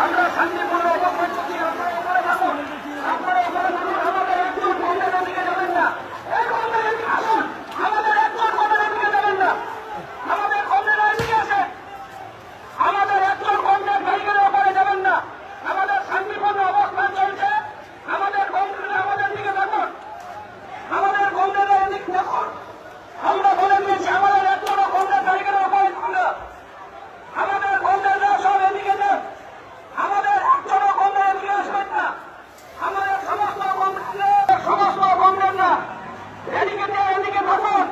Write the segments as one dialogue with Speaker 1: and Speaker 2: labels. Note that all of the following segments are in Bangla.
Speaker 1: আমরা শান্তিপূর্ণ অবস্থান করছি। আপনারা আমাদের একজন কর্মীদের দিকে যাবেন না, আসুন আমাদের একজন কর্মীদের দিকে যাবেন না, আমাদের কর্মীরা এদিকে আসেন, আমাদের একজন কর্মীর বাইকের ওপরে যাবেন না, আমাদের শান্তিপূর্ণ অবস্থান চলছে। আমাদের কর্মীরা আমাদের দিকে দেখুন, আমাদের কর্মীরা এদিকে দেখুন। আমরা বলে দিয়েছি আমাদের একজন কর্মীর বাইকের ওপরে আমরা আমাদের কর্মীরা সব এদিকে যান, আমাদের একজন কর্মীর এদিকে আসবেন না, আমাদের সমস্ত কর্মীর না এদিকে এদিকে থাকুন,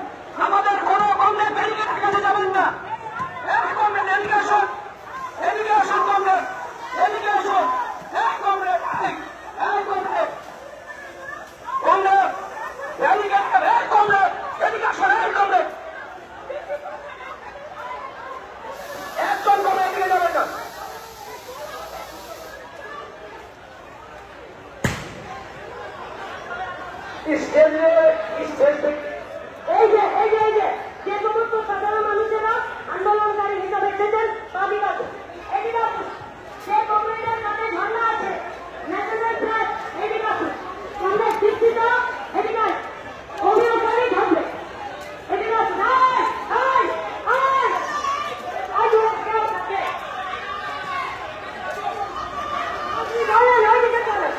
Speaker 1: আমাদের কোনো কর্মীর ব্যারিকেড কাছে যাবেন না। এক কর্মীর এদিকে আসুন, এদিকে আসুন, কর্মীর এদিকে আসুন, এক কর্মীর এদিকে এক কর্মীর এদিকে আসুন, এক কর্মীর একজন কর্মীর এদিকে যাবেন না।
Speaker 2: যে সমস্ত সাধারণ মানুষেরা আন্দোলনকারী হিসাবে এসেছেন তাদের কাছে এদিকে আসুন, যে কর্মীদের কাছে ঝান্ডা আছে ন্যাশনাল ফ্ল্যাগ এদিকে আসুন, কংগ্রেস শিক্ষিত এদিকে অভিযোগকারী ঝান্ডে এদিকে আসুন। আপনি বলেন ওইদিকে চলেন।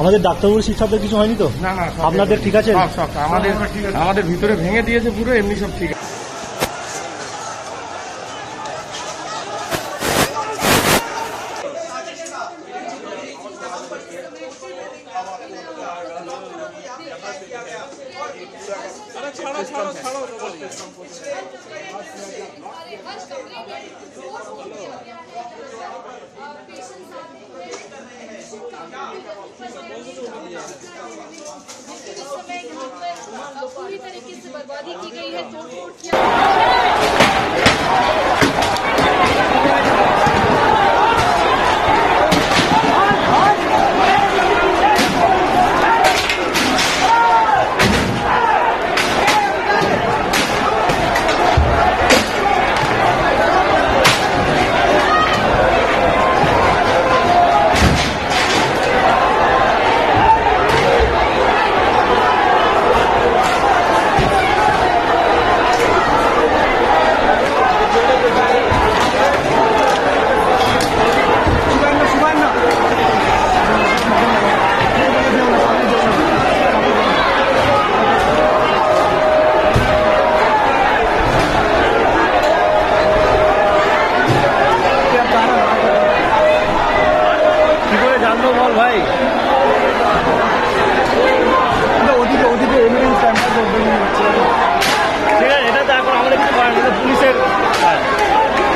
Speaker 3: আমাদের ডাক্তারবাবু শিক্ষকদের কিছু হয়নি তো?
Speaker 4: না না,
Speaker 3: আপনাদের ঠিক আছে?
Speaker 4: আমাদের ভিতরে ভেঙে দিয়েছে পুরো, এমনি সব ঠিক আছে।
Speaker 5: पूरी तरीके से बर्बादी की गई है, तोड़फोड़ किया।
Speaker 3: ভাই ওদিকে